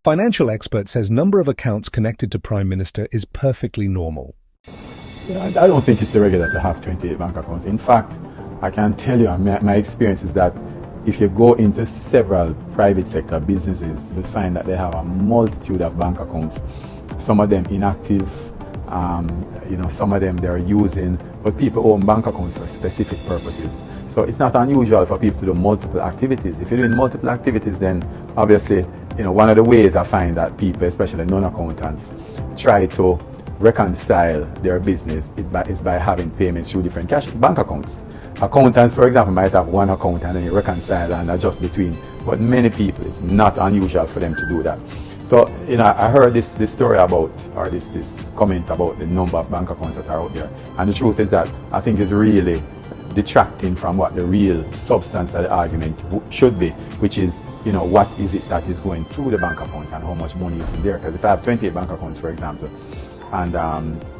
Financial expert says number of accounts connected to Prime Minister is perfectly normal. I don't think it's irregular to have 28 bank accounts. In fact, I can tell you, my experience is that if you go into several private sector businesses, you'll find that they have a multitude of bank accounts. Some of them inactive, some of them they're using, but people own bank accounts for specific purposes. So it's not unusual for people to do multiple activities. If you're doing multiple activities, then obviously, one of the ways I find that people, especially non-accountants, try to reconcile their business is by having payments through different bank accounts. Accountants, for example, might have one account and then you reconcile and adjust between, but many people, it's not unusual for them to do that. So, I heard this story about, or this comment about the number of bank accounts that are out there, and the truth is that I think it's really detracting from what the real substance of the argument should be, which is, what is it that is going through the bank accounts and how much money is in there. Because if I have 28 bank accounts, for example, and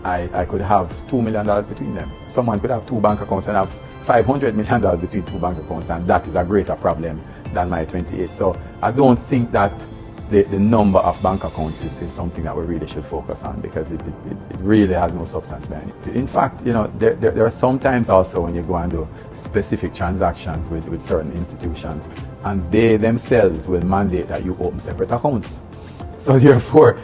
I could have $2 million between them. Someone could have two bank accounts and have $500 million between two bank accounts, and that is a greater problem than my 28. So I don't think that the number of bank accounts is something that we really should focus on, because it really has no substance behind it. In fact, there are sometimes also when you go and do specific transactions with certain institutions, and they themselves will mandate that you open separate accounts. So therefore,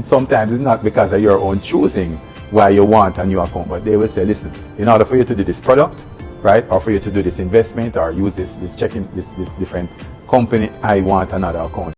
sometimes it's not because of your own choosing why you want a new account, but they will say, listen, in order for you to do this product, right, or for you to do this investment or use this different company, I want another account.